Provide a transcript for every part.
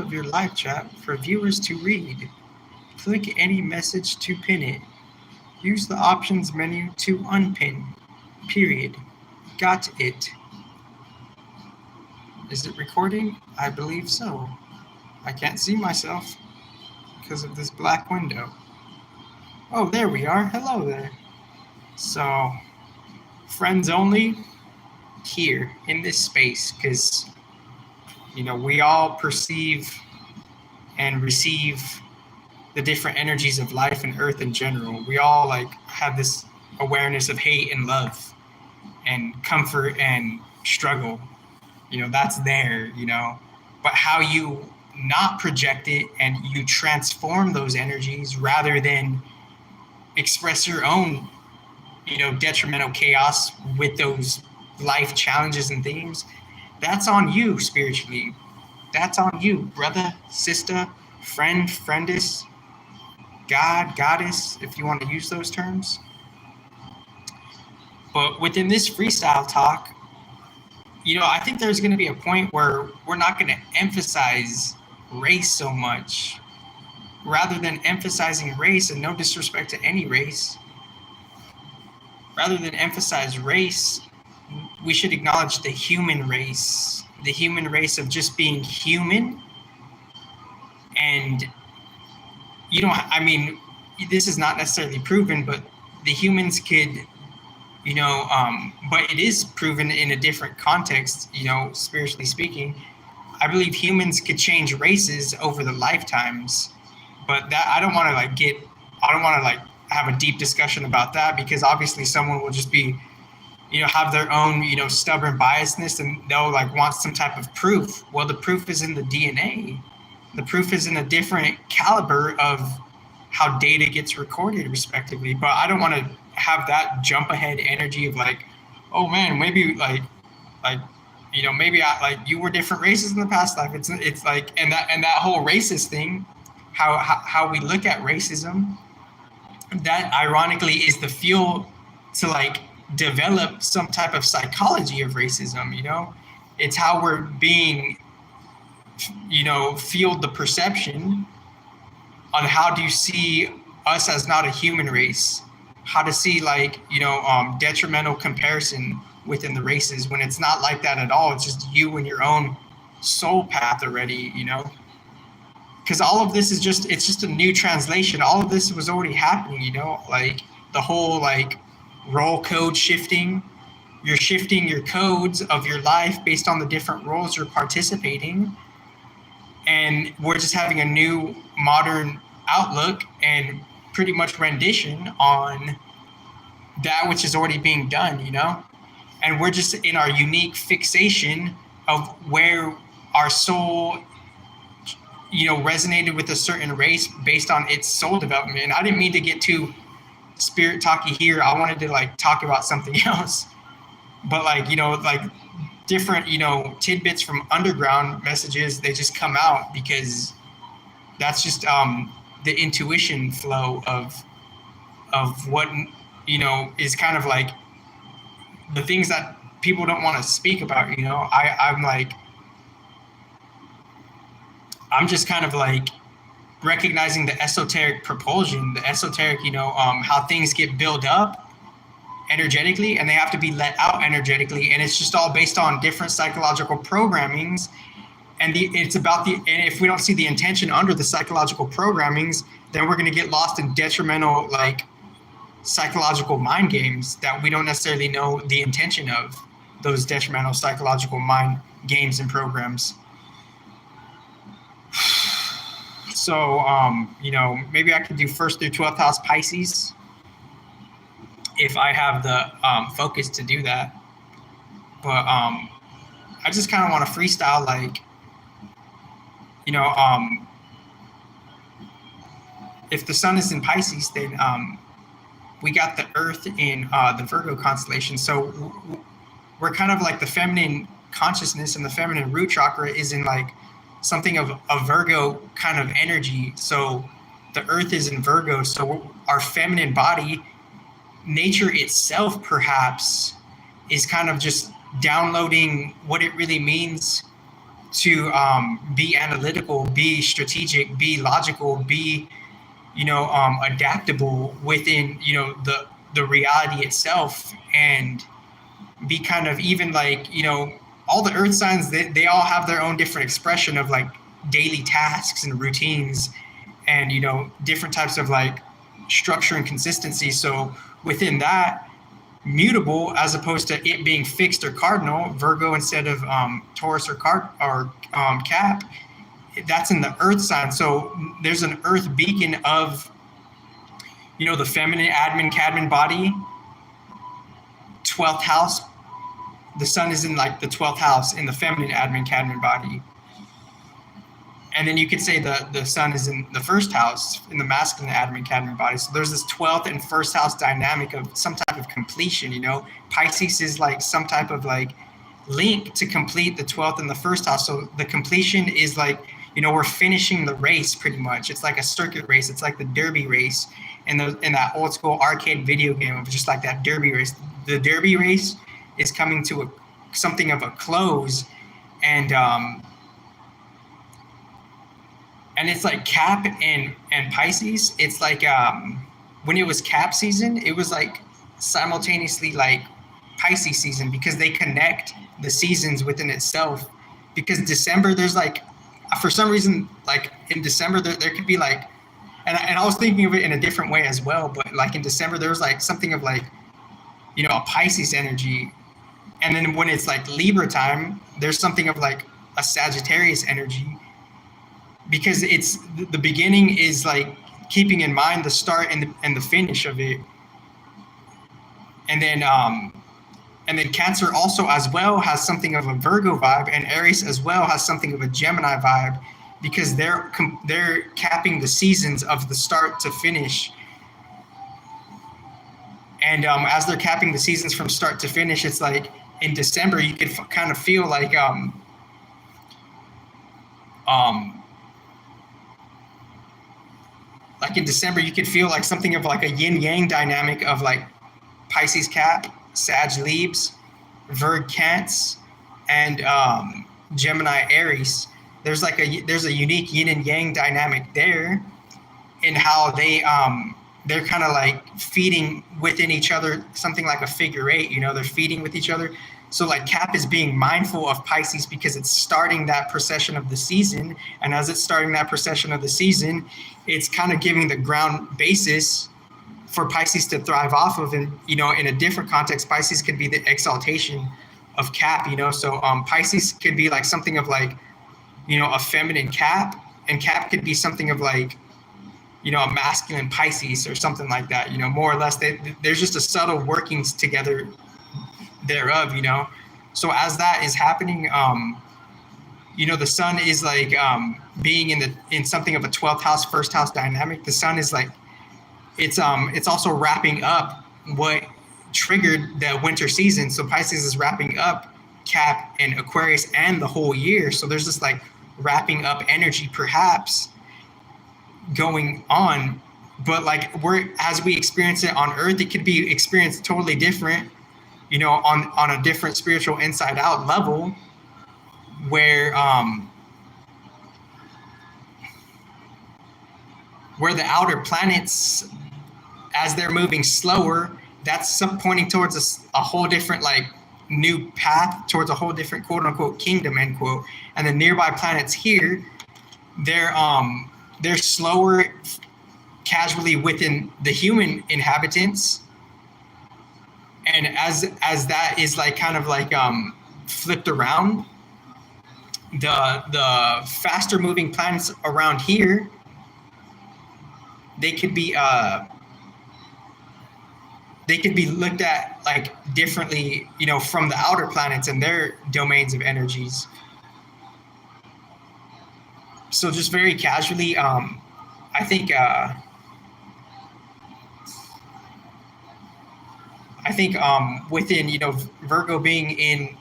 of your live chat for viewers to read. Click any message to pin it. Use the options menu to unpin. Period. Got it. Is it recording? I believe so. I can't see myself because of this black window. Oh, there we are. Hello there. So, friends only here in this space, because we all perceive and receive the different energies of life and earth in general. We all have this awareness of hate and love and comfort and struggle. That's there, but how you not project it and you transform those energies rather than express your own detrimental chaos with those life challenges and themes, that's on you spiritually. That's on you, brother, sister, friend, friendess, God, goddess, if you want to use those terms. But within this freestyle talk, I think there's going to be a point where we're not going to emphasize race so much. Rather than emphasizing race, and no disrespect to any race, rather than emphasize race, we should acknowledge the human race of just being human. And this is not necessarily proven, but the humans could, but it is proven in a different context, spiritually speaking. I believe humans could change races over the lifetimes, but that I don't want to have a deep discussion about that, because obviously someone will just be, have their own, stubborn biasness, and they'll want some type of proof. Well, the proof is in the DNA. The proof is in a different caliber of how data gets recorded, respectively. But I don't want to have that jump ahead energy of oh man, maybe maybe you were different races in the past life. It's and that whole racist thing, how we look at racism, that ironically is the fuel to develop some type of psychology of racism. It's how we're being fueled the perception on how do you see us as not a human race, how to see detrimental comparison within the races, when it's not like that at all. It's just you and your own soul path already, because all of this is it's just a new translation. All of this was already happening, the whole role code shifting. You're shifting your codes of your life based on the different roles you're participating. And we're just having a new modern outlook and pretty much rendition on that which is already being done, And we're just in our unique fixation of where our soul, resonated with a certain race based on its soul development. And I didn't mean to get too spirit talky here. I wanted to talk about something else. But different, tidbits from underground messages, they just come out because that's just the intuition flow of what, is kind of the things that people don't want to speak about. I'm just kind of recognizing the esoteric propulsion, the esoteric, how things get built up energetically and they have to be let out energetically. And it's just all based on different psychological programmings. And and if we don't see the intention under the psychological programmings, then we're going to get lost in detrimental, psychological mind games that we don't necessarily know the intention of, those detrimental psychological mind games and programs. So, maybe I could do 1st through 12th house Pisces if I have the focus to do that. But I just kind of want to freestyle, if the sun is in Pisces, then we got the earth in the Virgo constellation. So we're kind of the feminine consciousness, and the feminine root chakra is in something of a Virgo kind of energy. So the earth is in Virgo. So our feminine body, nature itself perhaps, is kind of just downloading what it really means to be analytical, be strategic, be logical, be adaptable within the reality itself, and be kind of even like all the earth signs, they all have their own different expression of like daily tasks and routines, and different types of like structure and consistency. So within that, mutable as opposed to it being fixed or cardinal, Virgo instead of Taurus or Cap, that's in the earth sign. So there's an earth beacon of the feminine admin cadmin body, 12th house. The sun is in like the 12th house in the feminine admin cadmin body. And then you could say the sun is in the first house in the masculine admin cadmin body. So there's this 12th and first house dynamic of some type of completion. Pisces is like some type of like link to complete the 12th and the first house. So the completion is like, we're finishing the race pretty much. It's like a circuit race. It's like the derby race in that old school arcade video game of just like that derby race. The derby race is coming to something of a close, and it's like Cap and Pisces. It's like when it was Cap season, it was like simultaneously like Pisces season, because they connect the seasons within itself. Because December, there's like, for some reason, like in December, there could be like, and I was thinking of it in a different way as well, but like in December, there was like something of like, a Pisces energy. And then when it's like Libra time, there's something of like a Sagittarius energy, because it's the beginning is like keeping in mind the start and the finish of it. And then Cancer also as well has something of a Virgo vibe, and Aries as well has something of a Gemini vibe, because they're capping the seasons of the start to finish. And as they're capping the seasons from start to finish, it's like in December you could kind of feel like in December you could feel like something of like a yin yang dynamic of like Pisces Cap, Sag Libs, Virg Cants, and Gemini Aries. There's a unique yin and yang dynamic there in how they're kind of like feeding within each other, something like a figure eight, they're feeding with each other. So like Cap is being mindful of Pisces because it's starting that procession of the season. And as it's starting that procession of the season, it's kind of giving the ground basis for Pisces to thrive off of. And, in a different context, Pisces could be the exaltation of Cap, So Pisces could be like something of like, a feminine Cap, and Cap could be something of like, a masculine Pisces or something like that, more or less. There's just a subtle workings together thereof, So as that is happening, the sun is like being in something of a 12th house, first house dynamic. The sun is like, it's also wrapping up what triggered the winter season. So Pisces is wrapping up Cap and Aquarius and the whole year. So there's this like wrapping up energy perhaps going on, but like as we experience it on Earth, it could be experienced totally different, on a different spiritual inside out level, where the outer planets, as they're moving slower, that's pointing towards a whole different like new path, towards a whole different quote unquote kingdom, end quote. And the nearby planets here, they're slower casually within the human inhabitants. And as that is like kind of like flipped around, the faster moving planets around here, they could be looked at like differently, from the outer planets and their domains of energies. So just very casually, I think within, Virgo being in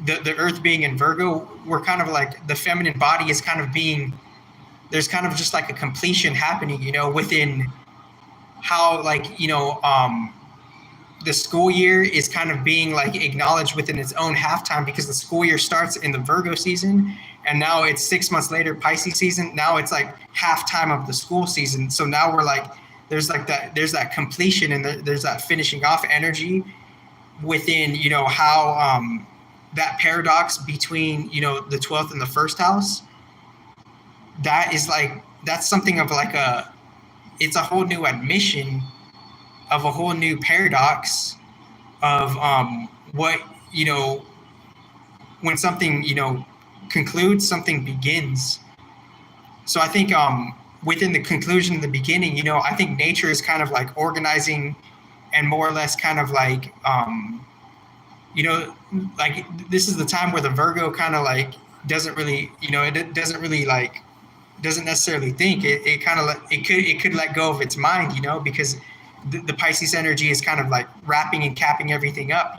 the Earth being in Virgo, we're kind of like the feminine body is kind of being, there's kind of just like a completion happening, within how like, the school year is kind of being like acknowledged within its own halftime, because the school year starts in the Virgo season, and now it's 6 months later, Pisces season. Now it's like halftime of the school season. So now we're like, there's that completion, and there's that finishing off energy within, how that paradox between, the 12th and the first house. That is like, that's something of like it's a whole new admission of a whole new paradox of what, when something, concludes, something begins. So I think within the conclusion and the beginning, I think nature is kind of like organizing, and more or less kind of like, like this is the time where the Virgo kind of like doesn't really, it doesn't really like, doesn't necessarily think. It kind of it could let go of its mind, because the Pisces energy is kind of like wrapping and capping everything up,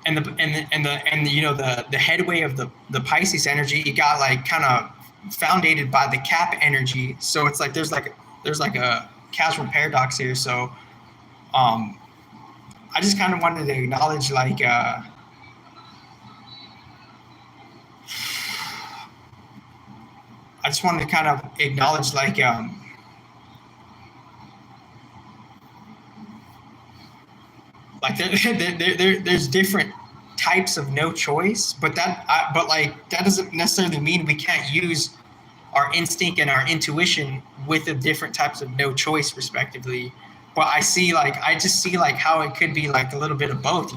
and the headway of the Pisces energy, it got like kind of founded by the cap energy. So it's like there's like a casual paradox here. So I just kind of wanted to acknowledge like I just wanted to kind of acknowledge like there's different types of no choice, but that doesn't necessarily mean we can't use our instinct and our intuition with the different types of no choice, respectively. But I just see like how it could be like a little bit of both,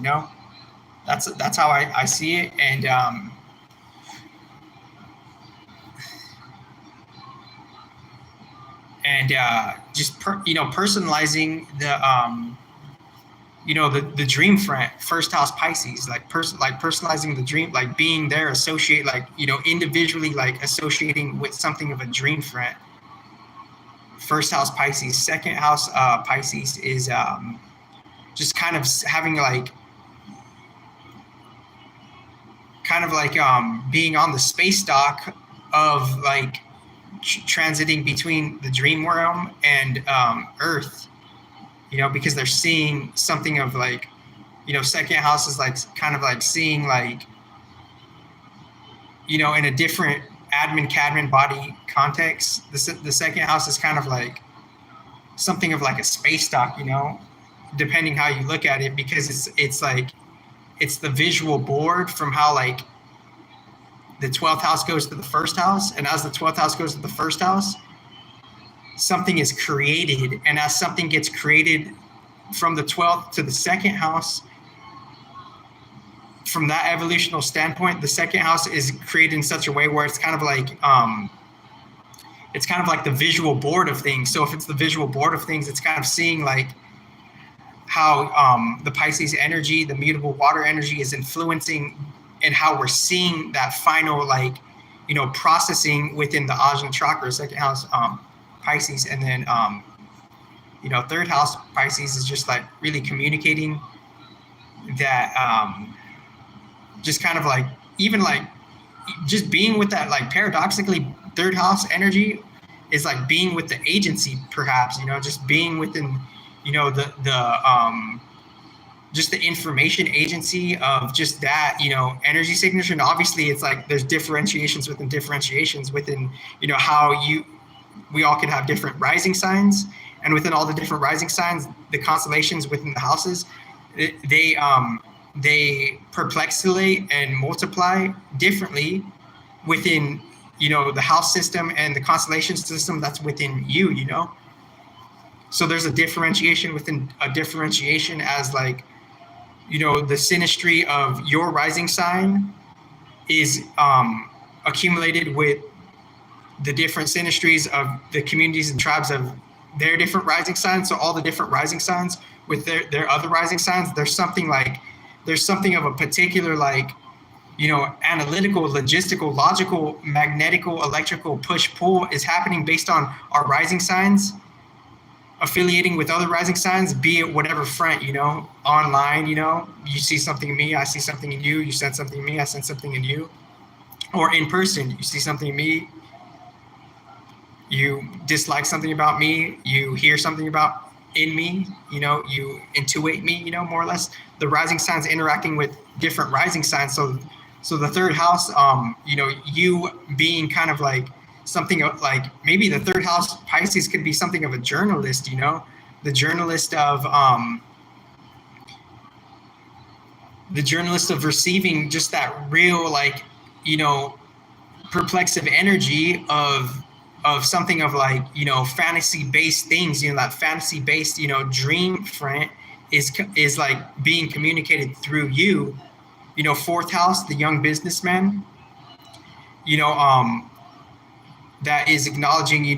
That's how I see it, and just personalizing the dream first house Pisces, like personalizing the dream, like being there, associate, like individually, like associating with something of a dream front. First house Pisces. Second house Pisces is just kind of having like being on the space dock of like transiting between the dream realm and Earth, because they're seeing something of like, second house is like kind of like seeing like, in a different admin cadmin body context. The second house is kind of like something of like a space dock, depending how you look at it, because it's like, it's the visual board from how like the 12th house goes to the first house, and as the 12th house goes to the first house, something is created, and as something gets created from the 12th to the second house, from that evolutional standpoint, the second house is created in such a way where it's kind of like the visual board of things. So if it's the visual board of things, it's kind of seeing like how the Pisces energy, the mutable water energy, is influencing, and how we're seeing that final like processing within the Ajna chakra, second house Pisces, and then third house Pisces is just like really communicating that just kind of like, even like just being with that, like paradoxically, third house energy is like being with the agency, perhaps, just being within just the information agency of just that, energy signature. And obviously it's like there's differentiations within how we all could have different rising signs, and within all the different rising signs, the constellations within the houses, they perplexulate and multiply differently within the house system and the constellation system that's within you. So there's a differentiation within a differentiation, as like the synastry of your rising sign is accumulated with the different synastries of the communities and tribes of their different rising signs. So all the different rising signs with their other rising signs, there's something of a particular like analytical, logistical, logical, magnetical, electrical push-pull is happening based on our rising signs affiliating with other rising signs, be it whatever front, online, you see something in me, I see something in you, you sense something in me, I sense something in you, or in person, you see something in me, you dislike something about me, you hear something about in me, you intuit me, more or less. The rising signs interacting with different rising signs. So the third house, you being kind of like something like maybe the third house Pisces could be something of a journalist, the journalist of receiving just that real, like, perplexive energy of something of like, fantasy based things, that fantasy based, dream front is like being communicated through you. Fourth house, the young businessman, you know, that is acknowledging,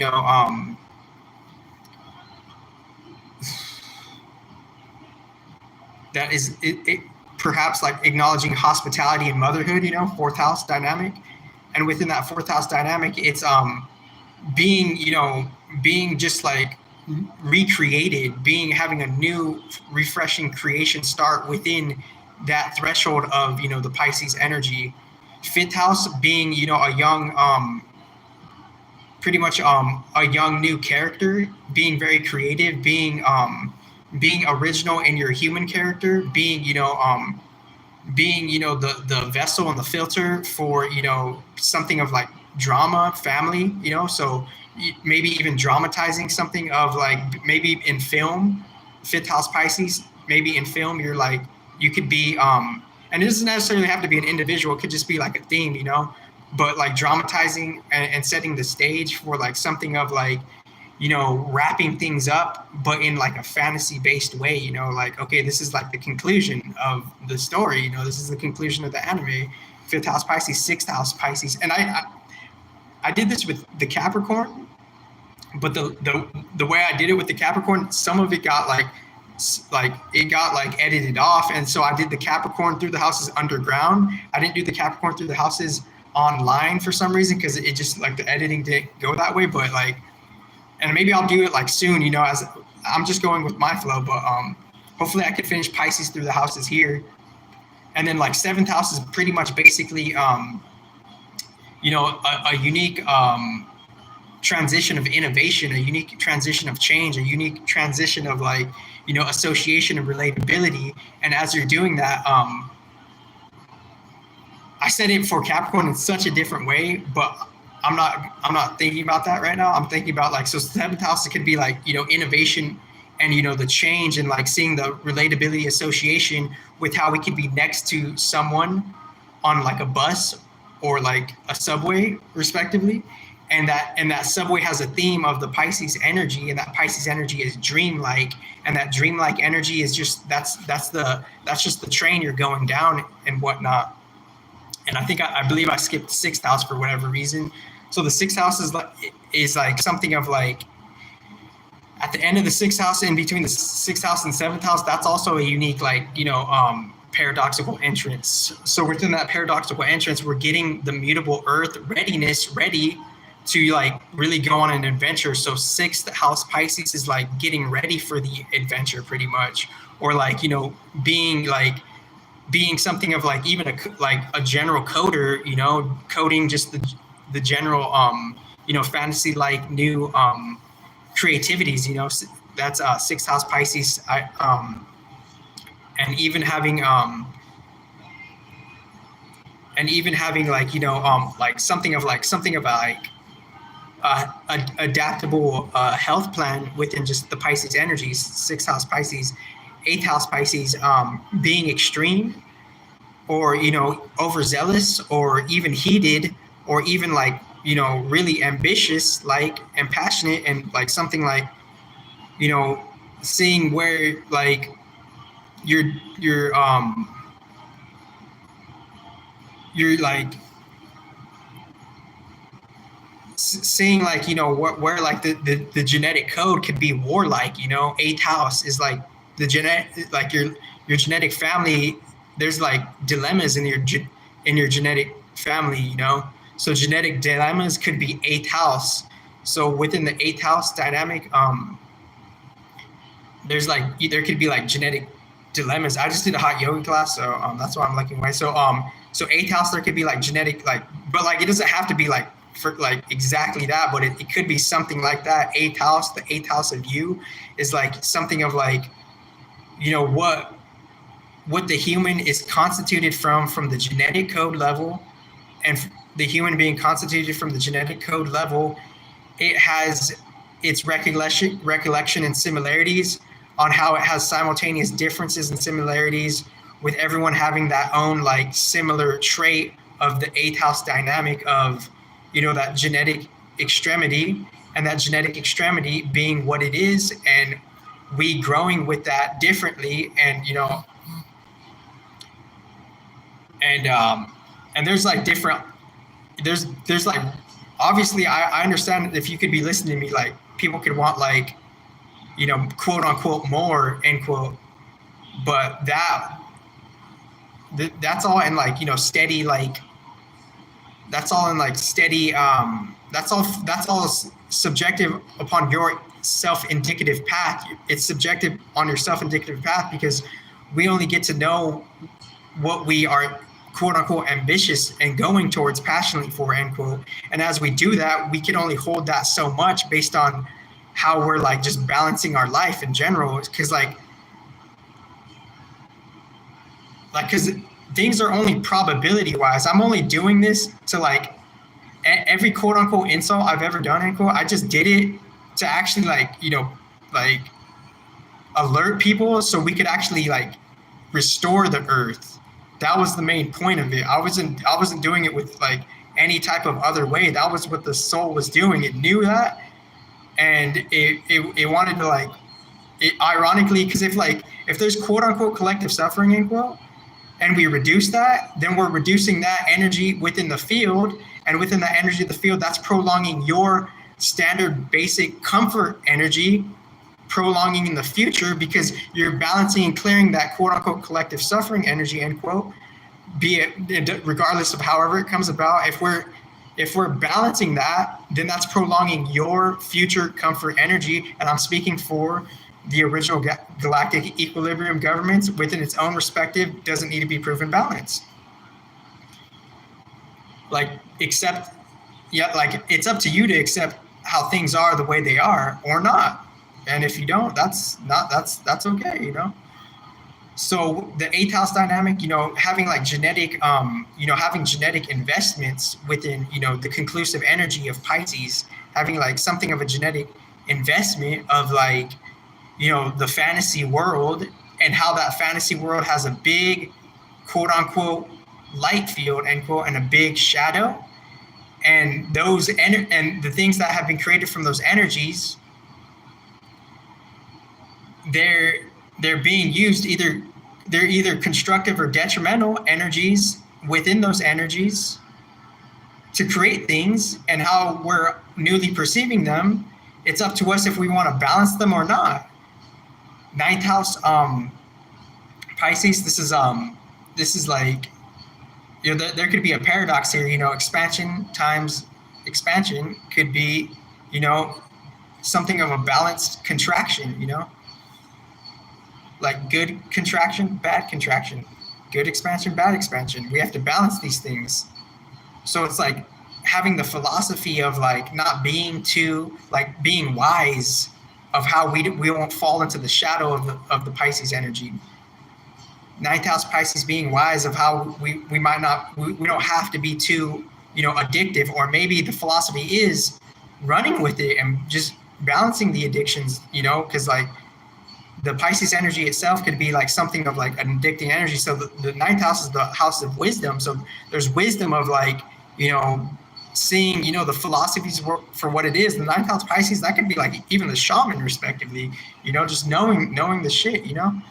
that is it perhaps like acknowledging hospitality and motherhood, fourth house dynamic. And within that fourth house dynamic, it's being, being just like recreated, having a new refreshing creation start within that threshold of, the Pisces energy. Fifth house being, a young, pretty much a young new character, being very creative, being original in your human character, being, being, the vessel and the filter for, something of like drama, family, so maybe even dramatizing something of like, maybe in film, fifth house Pisces, maybe in film, you're like, you could be, and it doesn't necessarily have to be an individual, it could just be like a theme, but like dramatizing and setting the stage for like something of like, wrapping things up, but in like a fantasy based way, like, okay, this is like the conclusion of the story, this is the conclusion of the anime. Fifth house Pisces, sixth house Pisces. And I did this with the Capricorn, but the way I did it with the Capricorn, some of it got like it got like edited off. And so I did the Capricorn through the houses underground. I didn't do the Capricorn through the houses online for some reason, because it just like the editing didn't go that way. But like, and maybe I'll do it like soon, as I'm just going with my flow, but hopefully I could finish Pisces through the houses here. And then like seventh house is pretty much basically, a unique transition of innovation, a unique transition of change, a unique transition of like, association and relatability. And as you're doing that, I said it for Capricorn in such a different way, but I'm not thinking about that right now. I'm thinking about like, so seventh house, it could be like, innovation and, the change and like seeing the relatability association with how we could be next to someone on like a bus or like a subway respectively. And that subway has a theme of the Pisces energy, and that Pisces energy is dreamlike, and that dreamlike energy is just, that's just the train you're going down and whatnot. And I believe I skipped sixth house for whatever reason. So the sixth house is like something of like, at the end of the sixth house, in between the sixth house and seventh house, that's also a unique, like, paradoxical entrance. So within that paradoxical entrance, we're getting the mutable earth readiness, ready to like really go on an adventure. So sixth house Pisces is like getting ready for the adventure pretty much, or like, being something of like even a general coder, coding just the general, fantasy like new creativities, that's sixth house Pisces. And even having like, like something of like adaptable health plan within just the Pisces energies. Sixth house Pisces, eighth house Pisces, being extreme or, overzealous or even heated or even like, really ambitious, like, and passionate, and like something like, seeing where like you're like seeing like, where like the genetic code could be warlike, eighth house is like the genetic, like your genetic family, there's like dilemmas in your genetic family, so genetic dilemmas could be eighth house. So within the eighth house dynamic, there could be like genetic dilemmas. I just did a hot yoga class, so that's why I'm looking away. So eighth house, there could be like genetic, like, but like it doesn't have to be like for like exactly that, but it could be something like that. Eighth house, the eighth house of you is like something of like, what the human is constituted from the genetic code level, and the human being constituted from the genetic code level, it has its recollection and similarities on how it has simultaneous differences and similarities with everyone having that own like similar trait of the eighth house dynamic of, that genetic extremity, and that genetic extremity being what it is, and we growing with that differently, and there's like different, there's like, obviously I understand if you could be listening to me, like people could want like, quote unquote more end quote, but that's all in like, steady, like that's all in like steady, that's all subjective upon your self-indicative path. It's subjective on your self-indicative path, because we only get to know what we are quote unquote ambitious and going towards passionately for, end quote. And as we do that, we can only hold that so much based on how we're like just balancing our life in general. Because because things are only probability wise. I'm only doing this to like every quote unquote insult I've ever done, end quote, I just did it to actually like, like alert people so we could actually like restore the earth. That was the main point of it. I wasn't doing it with like any type of other way. That was what the soul was doing. It knew that, and it wanted to like, it ironically, because if there's quote unquote collective suffering, end quote, and we reduce that, then we're reducing that energy within the field, and within that energy of the field, that's prolonging your standard basic comfort energy, prolonging in the future, because you're balancing and clearing that quote unquote collective suffering energy, end quote, be it regardless of however it comes about. If we're balancing that, then that's prolonging your future comfort energy. And I'm speaking for the original galactic equilibrium governments within its own respective, doesn't need to be proven balance. Like, accept, yeah, like it's up to you to accept how things are the way they are or not. And if you don't, that's okay, So the eighth house dynamic, having like genetic, having genetic investments within, the conclusive energy of Pisces, having like something of a genetic investment of like, the fantasy world, and how that fantasy world has a big quote unquote light field, end quote, and a big shadow. And those and the things that have been created from those energies, they're being used, they're either constructive or detrimental energies within those energies to create things, and how we're newly perceiving them, it's up to us if we want to balance them or not. Ninth house, Pisces, this is like, there could be a paradox here, expansion times expansion could be, something of a balanced contraction, like good contraction, bad contraction, good expansion, bad expansion. We have to balance these things. So it's like having the philosophy of like not being too, like being wise of how we won't fall into the shadow of the Pisces energy. Ninth house Pisces, being wise of how we might not, we don't have to be too, addictive, or maybe the philosophy is running with it and just balancing the addictions, because like the Pisces energy itself could be like something of like an addicting energy. So the ninth house is the house of wisdom. So there's wisdom of like, seeing, the philosophies for what it is. The ninth house Pisces, that could be like even the shaman respectively, just knowing the shit, 10th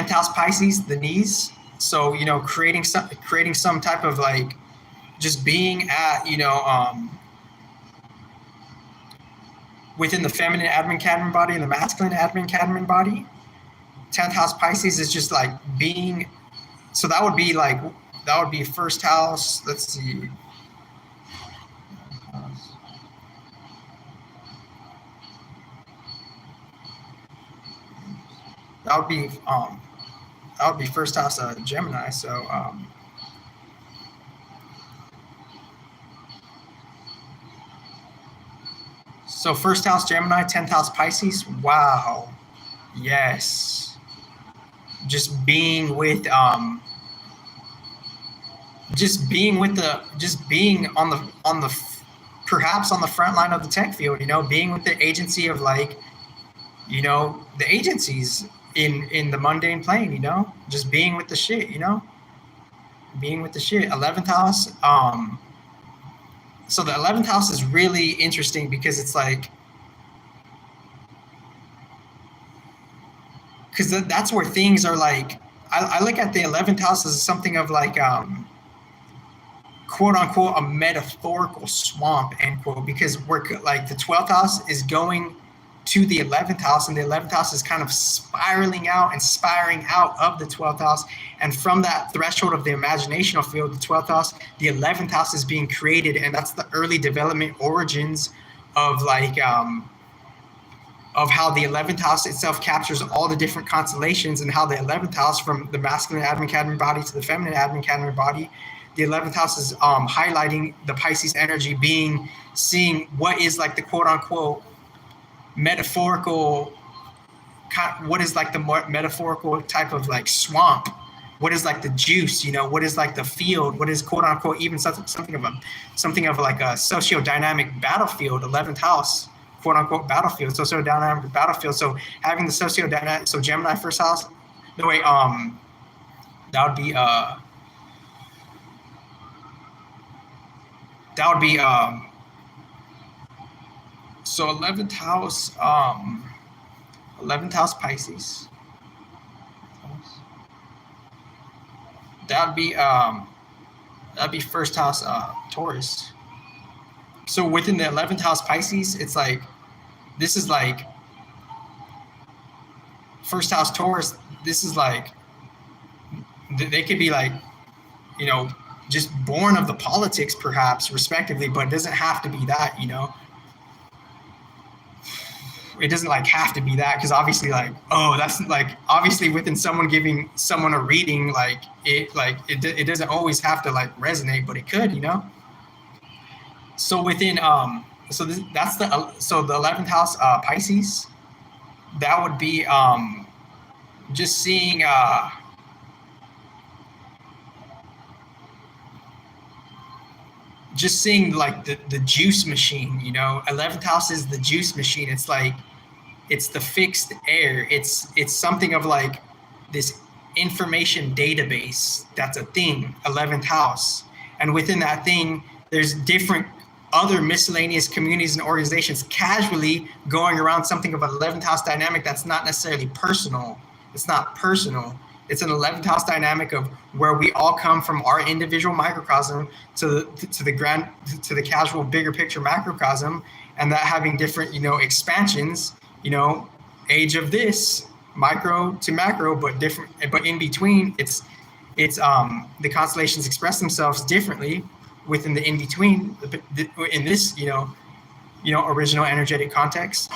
house Pisces, the knees. So, creating some type of like, just being at, within the feminine admin Cadman body and the masculine admin Cadman body. 10th house Pisces is just like being, so that would be first house. Let's see. That would be first house Gemini. So So first house Gemini, 10th house Pisces. Wow. Yes. Just being with just being on the perhaps on the front line of the tech field, being with the agency of like, the agencies in the mundane plane, just being with the shit, being with the shit. 11th house. So the 11th house is really interesting because it's like, because that's where things are like, I look at the 11th house as something of like, quote unquote, a metaphorical swamp, end quote, because we're like the 12th house is going to the 11th house, and the 11th house is kind of spiraling out and spiring out of the 12th house. And from that threshold of the imaginational field, the 12th house, the 11th house is being created. And that's the early development origins of like, of how the 11th house itself captures all the different constellations, and how the 11th house, from the masculine Adam Cadme body to the feminine Adam Cadme body, the 11th house is highlighting the Pisces energy, seeing what is like the quote unquote metaphorical, what is like the metaphorical type of like swamp, what is like the juice, what is like the field, what is quote unquote even something of like a socio-dynamic battlefield, 11th house, quote unquote battlefield, socio-dynamic battlefield. So having the socio-dynamic, so Gemini first house, no wait, that would be so 11th house, 11th house Pisces. That'd be first house Taurus. So within the 11th house Pisces, it's like, this is like first house Taurus. This is like, they could be like, just born of the politics perhaps respectively, but it doesn't have to be that, it doesn't like have to be that, because obviously like, that's like, obviously within someone giving someone a reading, like it doesn't always have to like resonate, but it could, so within so that's the 11th house Pisces, that would be just seeing like the juice machine, 11th house is the juice machine. It's like, it's the fixed air. It's something of like this information database. That's a thing, 11th house. And within that thing, there's different other miscellaneous communities and organizations casually going around something of an 11th house dynamic that's not necessarily personal. It's not personal. It's an 11th house dynamic of where we all come from our individual microcosm to the casual bigger picture macrocosm, and that having different, expansions, age of this, micro to macro, but different, but in between, it's the constellations express themselves differently within the in between, in this, original energetic context.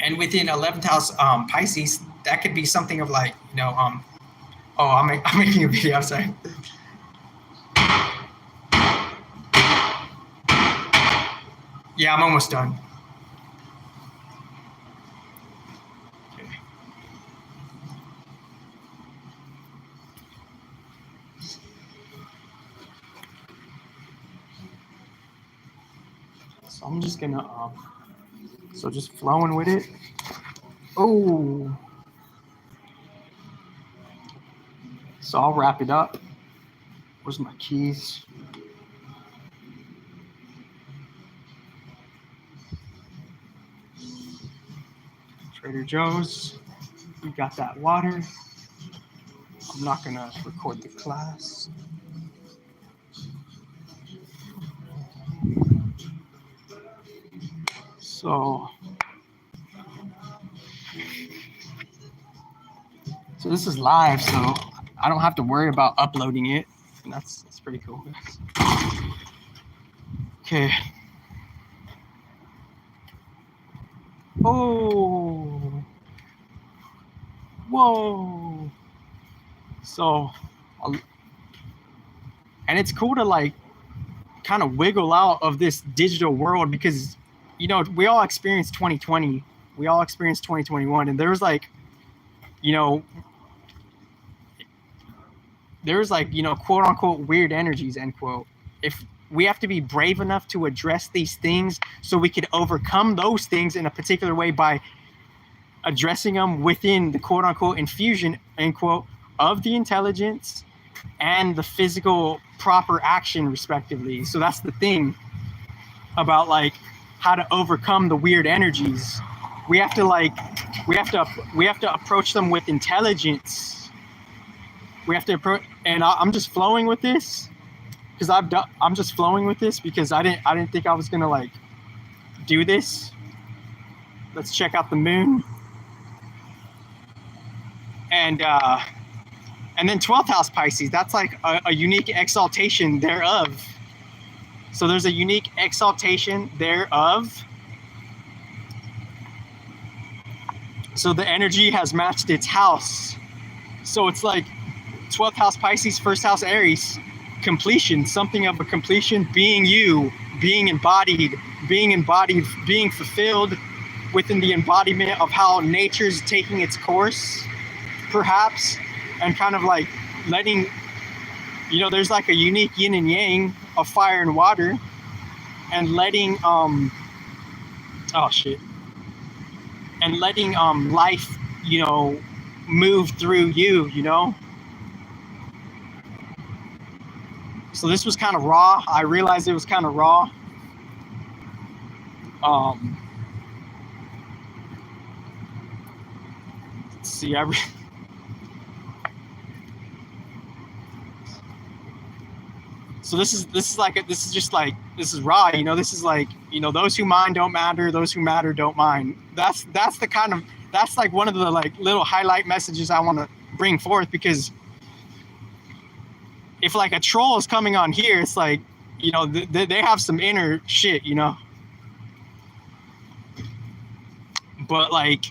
And within 11th house Pisces, that could be something of like, I'm making a video, sorry. Yeah, I'm almost done. Okay. So I'm just gonna, so just flowing with it. Oh. So I'll wrap it up. Where's my keys? Trader Joe's. We got that water. I'm not gonna record the class. So this is live, so I don't have to worry about uploading it. And that's pretty cool. Okay. Oh. Whoa. So, and it's cool to like kind of wiggle out of this digital world, because, you know, we all experienced 2020, we all experienced 2021, and there was like, you know, quote unquote weird energies, end quote. If we have to be brave enough to address these things so we could overcome those things in a particular way by addressing them within the quote unquote infusion, end quote, of the intelligence and the physical proper action, respectively. So that's the thing about like how to overcome the weird energies. We have to approach them with intelligence. We have to approach, and I'm just flowing with this because I'm just flowing with this because I didn't think I was gonna like do this. Let's check out the moon. And then 12th house Pisces, that's like a unique exaltation thereof. So there's a unique exaltation thereof. So the energy has matched its house. So it's like 12th house Pisces, 1st house Aries, completion, something of a completion, being you, being embodied, being fulfilled within the embodiment of how nature's taking its course, perhaps, and kind of like letting, you know, there's like a unique yin and yang of fire and water, and letting and letting life, you know, move through you, you know. So this was kind of raw. I realized it was kind of raw. Let's see, so this is raw, you know. This is like, you know, those who mind don't matter, those who matter don't mind. That's like one of the like little highlight messages I want to bring forth, because if like a troll is coming on here, it's like, you know, they have some inner shit, you know. But like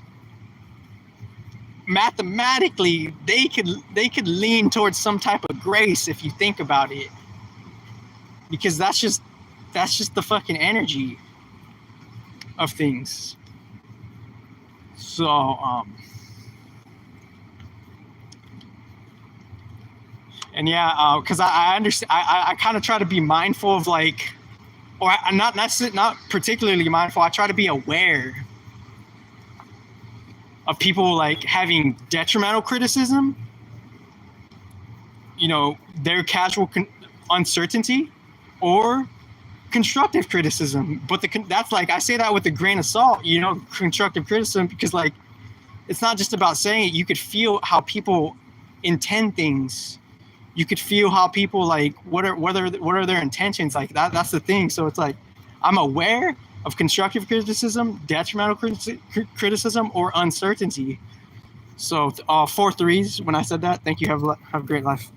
mathematically, they could lean towards some type of grace if you think about it, because that's just the fucking energy of things. So and yeah, because I understand, I kind of try to be mindful of like, or I'm not particularly mindful, I try to be aware of people like having detrimental criticism, you know, their casual uncertainty, or constructive criticism. But that's like, I say that with a grain of salt, you know, constructive criticism, because like, it's not just about saying it. You could feel how people intend things. You could feel how people like, what are their intentions, like that. That's the thing. So it's like, I'm aware of constructive criticism, detrimental criticism, or uncertainty. So 4 3s when I said that. Thank you. Have a great life.